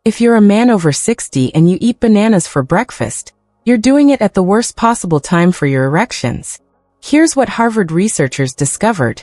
If you're a man over 60 and you eat bananas for breakfast, you're doing it at the worst possible time for your erections. Here's what Harvard researchers discovered.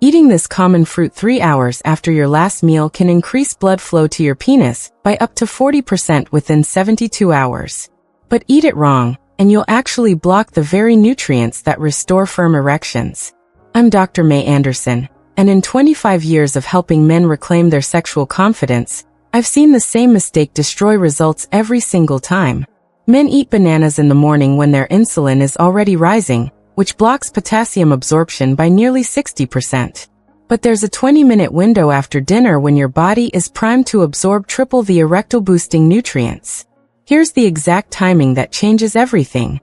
Eating this common fruit 3 hours after your last meal can increase blood flow to your penis by up to 40% within 72 hours. But eat it wrong, and you'll actually block the very nutrients that restore firm erections. I'm Dr. Mei Anderson, and in 25 years of helping men reclaim their sexual confidence, I've seen the same mistake destroy results every single time. Men eat bananas in the morning when their insulin is already rising, which blocks potassium absorption by nearly 60%. But there's a 20-minute window after dinner when your body is primed to absorb triple the erectile-boosting nutrients. Here's the exact timing that changes everything.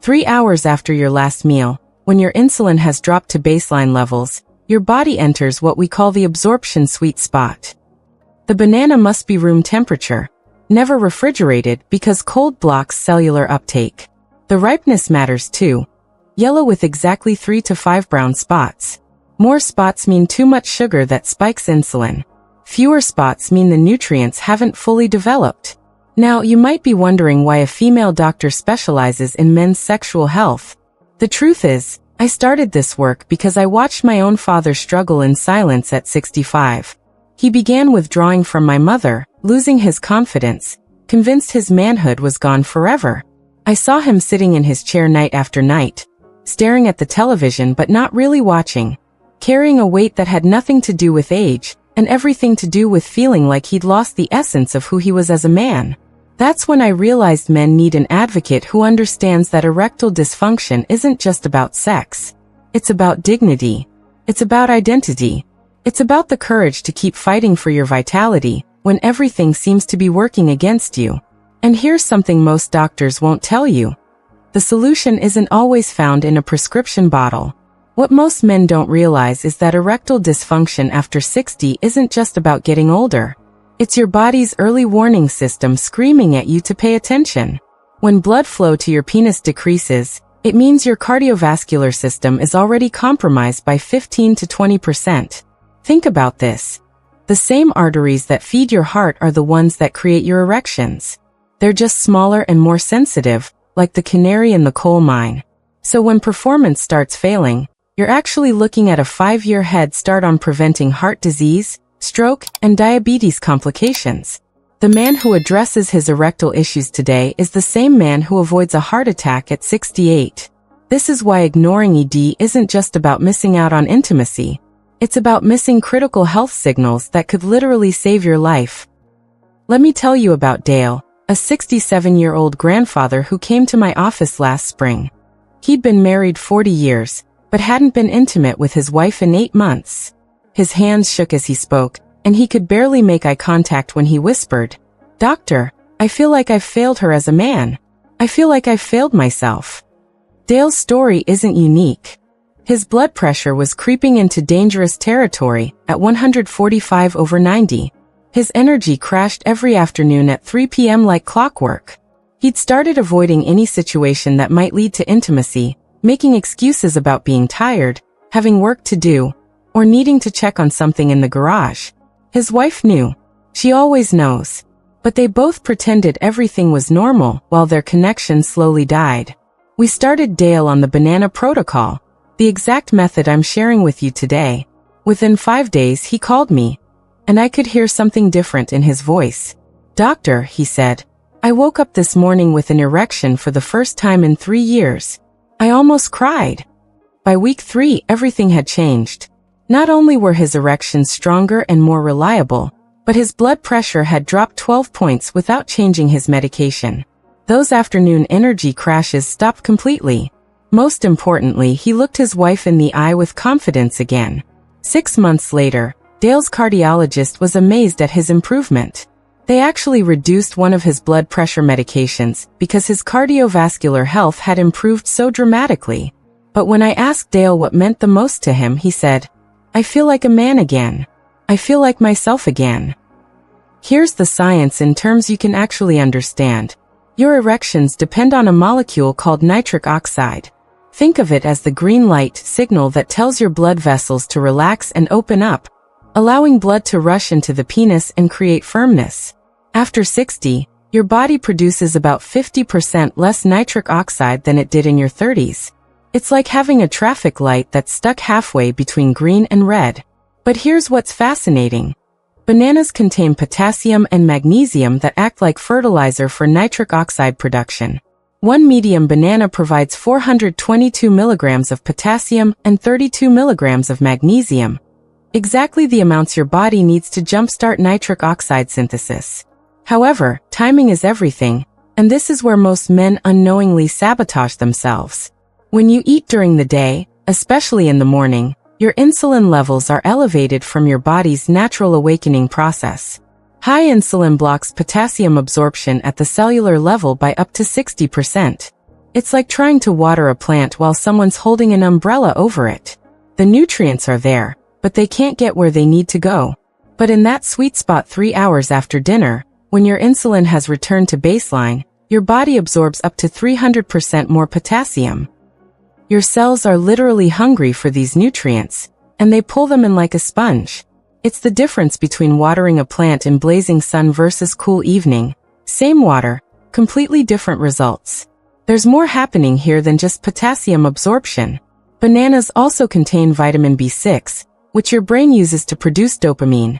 3 hours after your last meal, when your insulin has dropped to baseline levels, your body enters what we call the absorption sweet spot. The banana must be room temperature, never refrigerated because cold blocks cellular uptake. The ripeness matters too. Yellow with exactly 3 to 5 brown spots. More spots mean too much sugar that spikes insulin. Fewer spots mean the nutrients haven't fully developed. Now, you might be wondering why a female doctor specializes in men's sexual health. The truth is, I started this work because I watched my own father struggle in silence at 65. He began withdrawing from my mother, losing his confidence, convinced his manhood was gone forever. I saw him sitting in his chair night after night, staring at the television but not really watching, carrying a weight that had nothing to do with age, and everything to do with feeling like he'd lost the essence of who he was as a man. That's when I realized men need an advocate who understands that erectile dysfunction isn't just about sex. It's about dignity. It's about identity. It's about the courage to keep fighting for your vitality when everything seems to be working against you. And here's something most doctors won't tell you. The solution isn't always found in a prescription bottle. What most men don't realize is that erectile dysfunction after 60 isn't just about getting older. It's your body's early warning system screaming at you to pay attention. When blood flow to your penis decreases, it means your cardiovascular system is already compromised by 15 to 20%. Think about this. The same arteries that feed your heart are the ones that create your erections. They're just smaller and more sensitive, like the canary in the coal mine. So when performance starts failing, you're actually looking at a 5-year head start on preventing heart disease, stroke, and diabetes complications. The man who addresses his erectile issues today is the same man who avoids a heart attack at 68. This is why ignoring ED isn't just about missing out on intimacy. It's about missing critical health signals that could literally save your life. Let me tell you about Dale, a 67-year-old grandfather who came to my office last spring. He'd been married 40 years, but hadn't been intimate with his wife in 8 months. His hands shook as he spoke, and he could barely make eye contact when he whispered, "Doctor, I feel like I've failed her as a man. I feel like I've failed myself." Dale's story isn't unique. His blood pressure was creeping into dangerous territory at 145/90. His energy crashed every afternoon at 3 p.m. like clockwork. He'd started avoiding any situation that might lead to intimacy, making excuses about being tired, having work to do, or needing to check on something in the garage. His wife knew. She always knows. But they both pretended everything was normal while their connection slowly died. We started Dale on the banana protocol, the exact method I'm sharing with you today. Within 5 days he called me, and I could hear something different in his voice. "Doctor," he said, "I woke up this morning with an erection for the first time in 3 years. I almost cried." By week 3, everything had changed. Not only were his erections stronger and more reliable, but his blood pressure had dropped 12 points without changing his medication. Those afternoon energy crashes stopped completely. Most importantly, he looked his wife in the eye with confidence again. 6 months later, Dale's cardiologist was amazed at his improvement. They actually reduced one of his blood pressure medications because his cardiovascular health had improved so dramatically. But when I asked Dale what meant the most to him, he said, "I feel like a man again. I feel like myself again." Here's the science in terms you can actually understand. Your erections depend on a molecule called nitric oxide. Think of it as the green light signal that tells your blood vessels to relax and open up, allowing blood to rush into the penis and create firmness. After 60, your body produces about 50% less nitric oxide than it did in your 30s. It's like having a traffic light that's stuck halfway between green and red. But here's what's fascinating. Bananas contain potassium and magnesium that act like fertilizer for nitric oxide production. One medium banana provides 422 milligrams of potassium and 32 milligrams of magnesium, exactly the amounts your body needs to jumpstart nitric oxide synthesis. However, timing is everything, and this is where most men unknowingly sabotage themselves. When you eat during the day, especially in the morning, your insulin levels are elevated from your body's natural awakening process. High insulin blocks potassium absorption at the cellular level by up to 60%. It's like trying to water a plant while someone's holding an umbrella over it. The nutrients are there, but they can't get where they need to go. But in that sweet spot 3 hours after dinner, when your insulin has returned to baseline, your body absorbs up to 300% more potassium. Your cells are literally hungry for these nutrients, and they pull them in like a sponge. It's the difference between watering a plant in blazing sun versus cool evening. Same water, completely different results. There's more happening here than just potassium absorption. Bananas also contain vitamin B6, which your brain uses to produce dopamine,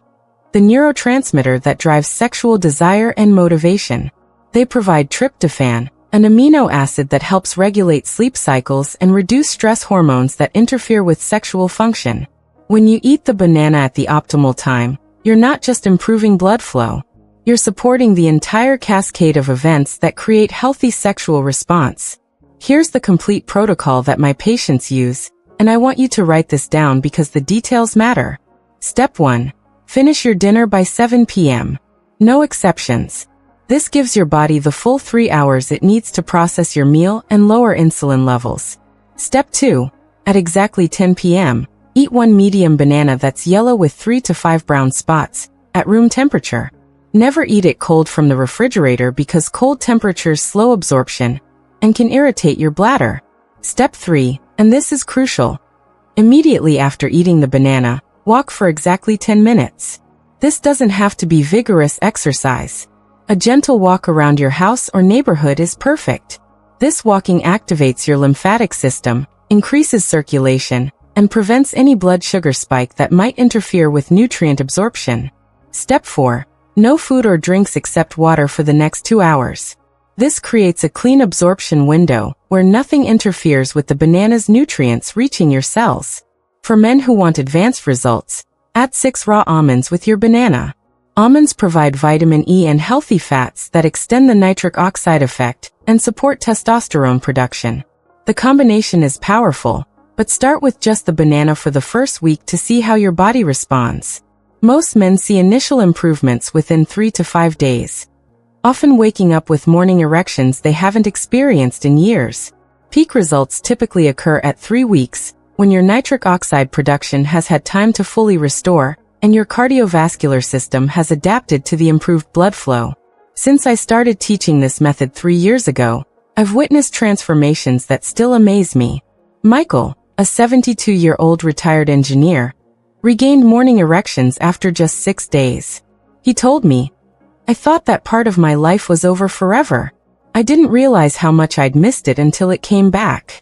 the neurotransmitter that drives sexual desire and motivation. They provide tryptophan, an amino acid that helps regulate sleep cycles and reduce stress hormones that interfere with sexual function. When you eat the banana at the optimal time, you're not just improving blood flow. You're supporting the entire cascade of events that create healthy sexual response. Here's the complete protocol that my patients use, and I want you to write this down because the details matter. Step 1. Finish your dinner by 7 p.m. No exceptions. This gives your body the full 3 hours it needs to process your meal and lower insulin levels. Step 2. At exactly 10 p.m., eat one medium banana that's yellow with 3 to 5 brown spots, at room temperature. Never eat it cold from the refrigerator because cold temperatures slow absorption and can irritate your bladder. Step 3, and this is crucial. Immediately after eating the banana, walk for exactly 10 minutes. This doesn't have to be vigorous exercise. A gentle walk around your house or neighborhood is perfect. This walking activates your lymphatic system, increases circulation, and prevents any blood sugar spike that might interfere with nutrient absorption. Step 4. No food or drinks except water for the next 2 hours. This creates a clean absorption window where nothing interferes with the banana's nutrients reaching your cells. For men who want advanced results, add 6 raw almonds with your banana. Almonds provide vitamin E and healthy fats that extend the nitric oxide effect and support testosterone production. The combination is powerful, but start with just the banana for the first week to see how your body responds. Most men see initial improvements within 3 to 5 days, often waking up with morning erections they haven't experienced in years. Peak results typically occur at 3 weeks, when your nitric oxide production has had time to fully restore, and your cardiovascular system has adapted to the improved blood flow. Since I started teaching this method 3 years ago, I've witnessed transformations that still amaze me. Michael, a 72-year-old retired engineer, regained morning erections after just 6 days. He told me, "I thought that part of my life was over forever. I didn't realize how much I'd missed it until it came back."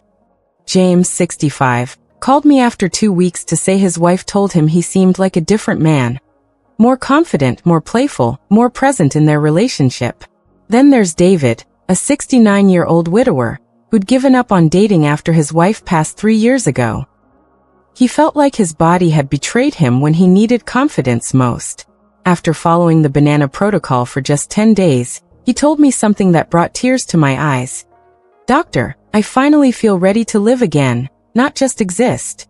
James, 65, called me after 2 weeks to say his wife told him he seemed like a different man. More confident, more playful, more present in their relationship. Then there's David, a 69-year-old widower, who'd given up on dating after his wife passed 3 years ago. He felt like his body had betrayed him when he needed confidence most. After following the banana protocol for just 10 days, he told me something that brought tears to my eyes. "Doctor, I finally feel ready to live again, not just exist."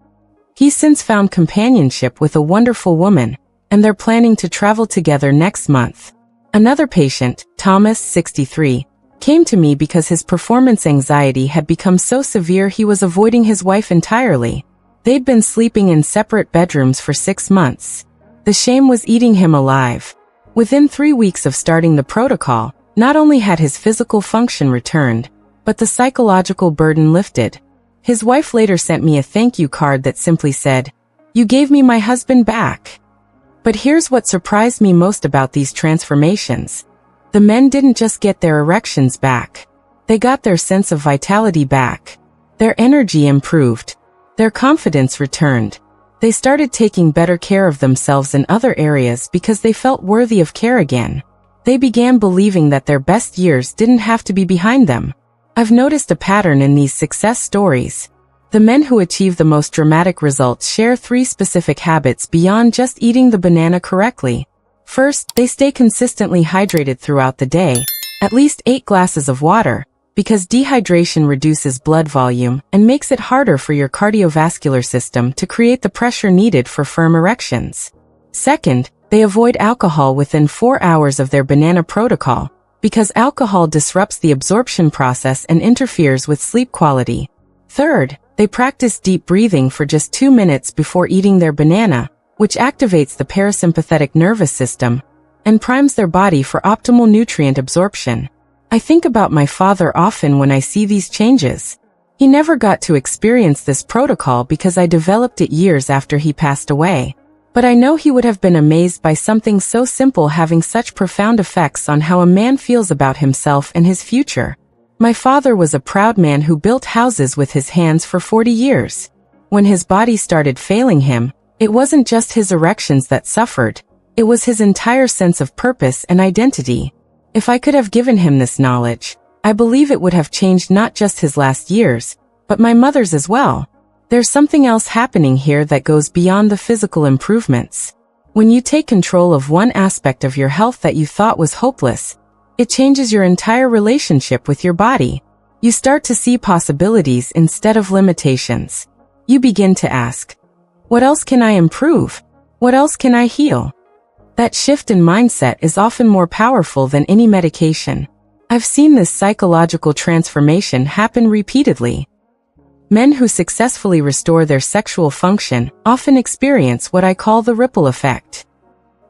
He's since found companionship with a wonderful woman, and they're planning to travel together next month. Another patient, Thomas, 63, came to me because his performance anxiety had become so severe he was avoiding his wife entirely. They'd been sleeping in separate bedrooms for 6 months. The shame was eating him alive. Within 3 weeks of starting the protocol, not only had his physical function returned, but the psychological burden lifted. His wife later sent me a thank you card that simply said, "You gave me my husband back." But here's what surprised me most about these transformations. The men didn't just get their erections back. They got their sense of vitality back. Their energy improved. Their confidence returned. They started taking better care of themselves in other areas because they felt worthy of care again. They began believing that their best years didn't have to be behind them. I've noticed a pattern in these success stories. The men who achieve the most dramatic results share 3 specific habits beyond just eating the banana correctly. First, they stay consistently hydrated throughout the day, at least 8 glasses of water, because dehydration reduces blood volume and makes it harder for your cardiovascular system to create the pressure needed for firm erections. Second, they avoid alcohol within 4 hours of their banana protocol, because alcohol disrupts the absorption process and interferes with sleep quality. Third, they practice deep breathing for just 2 minutes before eating their banana, which activates the parasympathetic nervous system and primes their body for optimal nutrient absorption. I think about my father often when I see these changes. He never got to experience this protocol because I developed it years after he passed away. But I know he would have been amazed by something so simple having such profound effects on how a man feels about himself and his future. My father was a proud man who built houses with his hands for 40 years. When his body started failing him, it wasn't just his erections that suffered. It was his entire sense of purpose and identity. If I could have given him this knowledge, I believe it would have changed not just his last years, but my mother's as well. There's something else happening here that goes beyond the physical improvements. When you take control of one aspect of your health that you thought was hopeless, it changes your entire relationship with your body. You start to see possibilities instead of limitations. You begin to ask, what else can I improve? What else can I heal? That shift in mindset is often more powerful than any medication. I've seen this psychological transformation happen repeatedly. Men who successfully restore their sexual function often experience what I call the ripple effect.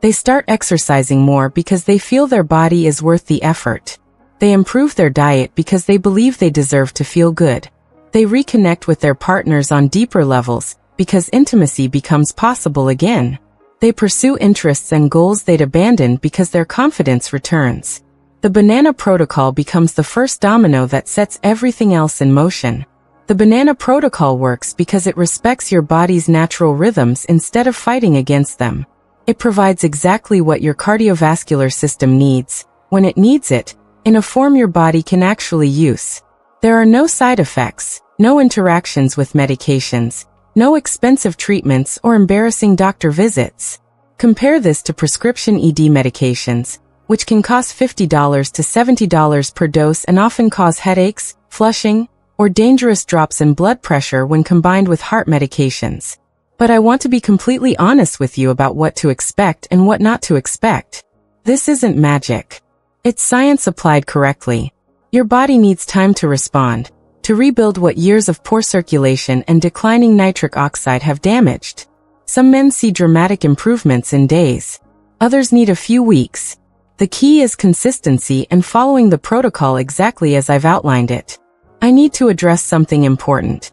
They start exercising more because they feel their body is worth the effort. They improve their diet because they believe they deserve to feel good. They reconnect with their partners on deeper levels because intimacy becomes possible again. They pursue interests and goals they'd abandoned because their confidence returns. The banana protocol becomes the first domino that sets everything else in motion. The banana protocol works because it respects your body's natural rhythms instead of fighting against them. It provides exactly what your cardiovascular system needs, when it needs it, in a form your body can actually use. There are no side effects, no interactions with medications, no expensive treatments or embarrassing doctor visits. Compare this to prescription ED medications, which can cost $50 to $70 per dose and often cause headaches, flushing, or dangerous drops in blood pressure when combined with heart medications. But I want to be completely honest with you about what to expect and what not to expect. This isn't magic. It's science applied correctly. Your body needs time to respond, to rebuild what years of poor circulation and declining nitric oxide have damaged. Some men see dramatic improvements in days. Others need a few weeks. The key is consistency and following the protocol exactly as I've outlined it. I need to address something important.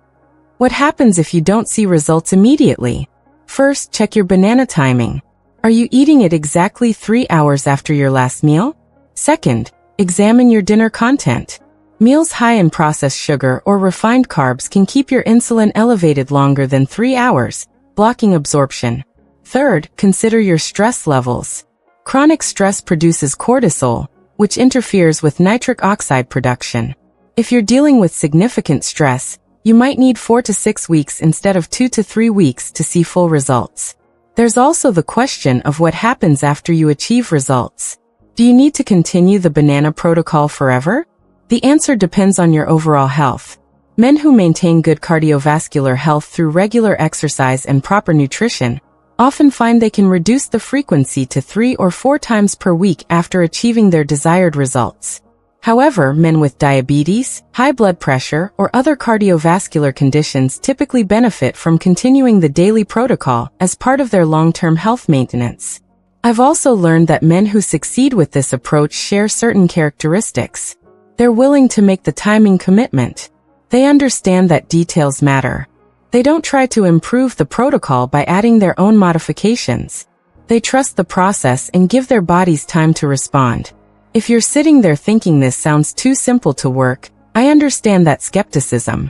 What happens if you don't see results immediately? First, check your banana timing. Are you eating it exactly 3 hours after your last meal? Second, examine your dinner content. Meals high in processed sugar or refined carbs can keep your insulin elevated longer than 3 hours, blocking absorption. Third, consider your stress levels. Chronic stress produces cortisol, which interferes with nitric oxide production. If you're dealing with significant stress, you might need 4 to 6 weeks instead of 2 to 3 weeks to see full results. There's also the question of what happens after you achieve results. Do you need to continue the banana protocol forever? The answer depends on your overall health. Men who maintain good cardiovascular health through regular exercise and proper nutrition often find they can reduce the frequency to 3 or 4 times per week after achieving their desired results. However, men with diabetes, high blood pressure, or other cardiovascular conditions typically benefit from continuing the daily protocol as part of their long-term health maintenance. I've also learned that men who succeed with this approach share certain characteristics. They're willing to make the timing commitment. They understand that details matter. They don't try to improve the protocol by adding their own modifications. They trust the process and give their bodies time to respond. If you're sitting there thinking this sounds too simple to work, I understand that skepticism.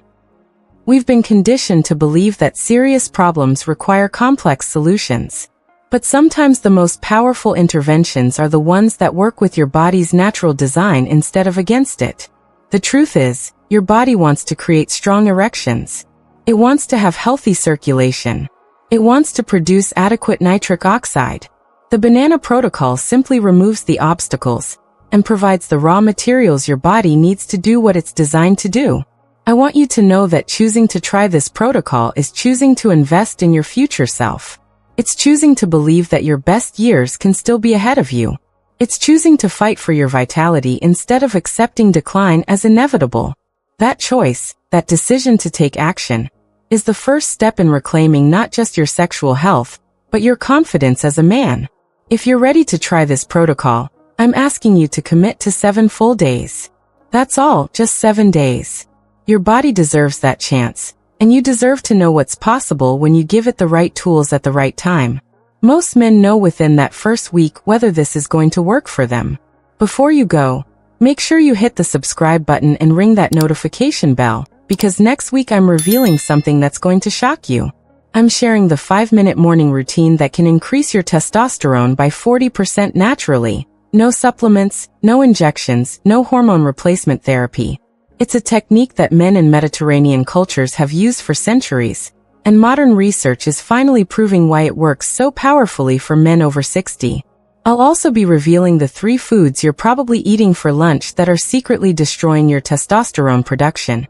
We've been conditioned to believe that serious problems require complex solutions. But sometimes the most powerful interventions are the ones that work with your body's natural design instead of against it. The truth is, your body wants to create strong erections. It wants to have healthy circulation. It wants to produce adequate nitric oxide. The banana protocol simply removes the obstacles and provides the raw materials your body needs to do what it's designed to do. I want you to know that choosing to try this protocol is choosing to invest in your future self. It's choosing to believe that your best years can still be ahead of you. It's choosing to fight for your vitality instead of accepting decline as inevitable. That choice, that decision to take action, is the first step in reclaiming not just your sexual health, but your confidence as a man. If you're ready to try this protocol, I'm asking you to commit to 7 full days. That's all, just 7 days. Your body deserves that chance, and you deserve to know what's possible when you give it the right tools at the right time. Most men know within that first week whether this is going to work for them. Before you go, make sure you hit the subscribe button and ring that notification bell, because next week I'm revealing something that's going to shock you. I'm sharing the 5-minute morning routine that can increase your testosterone by 40% naturally. No supplements, no injections, no hormone replacement therapy. It's a technique that men in Mediterranean cultures have used for centuries, and modern research is finally proving why it works so powerfully for men over 60. I'll also be revealing the 3 foods you're probably eating for lunch that are secretly destroying your testosterone production,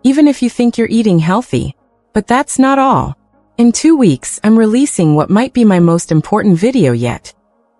even if you think you're eating healthy. But that's not all. In 2 weeks, I'm releasing what might be my most important video yet.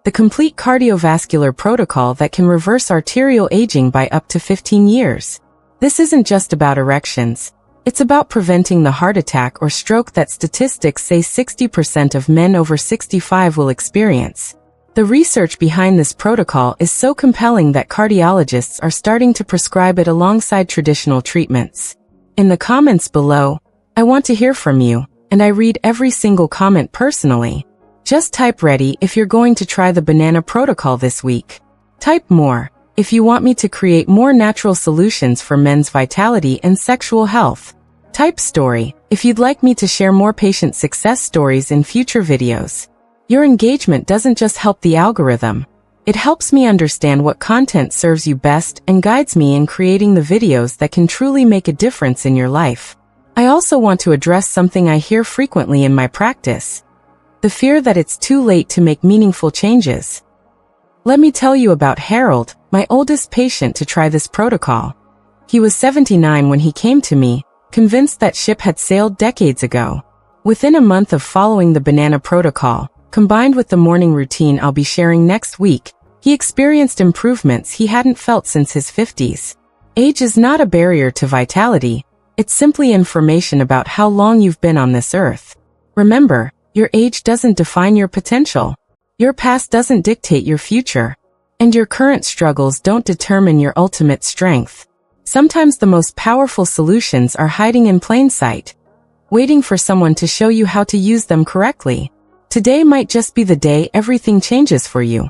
The complete cardiovascular protocol that can reverse arterial aging by up to 15 years. This isn't just about erections. It's about preventing the heart attack or stroke that statistics say 60% of men over 65 will experience. The research behind this protocol is so compelling that cardiologists are starting to prescribe it alongside traditional treatments. In the comments below, I want to hear from you, and I read every single comment personally. Just type ready if you're going to try the banana protocol this week. Type more if you want me to create more natural solutions for men's vitality and sexual health. Type story if you'd like me to share more patient success stories in future videos. Your engagement doesn't just help the algorithm. It helps me understand what content serves you best and guides me in creating the videos that can truly make a difference in your life. I also want to address something I hear frequently in my practice. The fear that it's too late to make meaningful changes. Let me tell you about Harold, my oldest patient to try this protocol. He was 79 when he came to me, convinced that ship had sailed decades ago. Within a month of following the banana protocol, combined with the morning routine I'll be sharing next week, he experienced improvements he hadn't felt since his 50s. Age is not a barrier to vitality, it's simply information about how long you've been on this earth. Remember, your age doesn't define your potential. Your past doesn't dictate your future. And your current struggles don't determine your ultimate strength. Sometimes the most powerful solutions are hiding in plain sight, waiting for someone to show you how to use them correctly. Today might just be the day everything changes for you.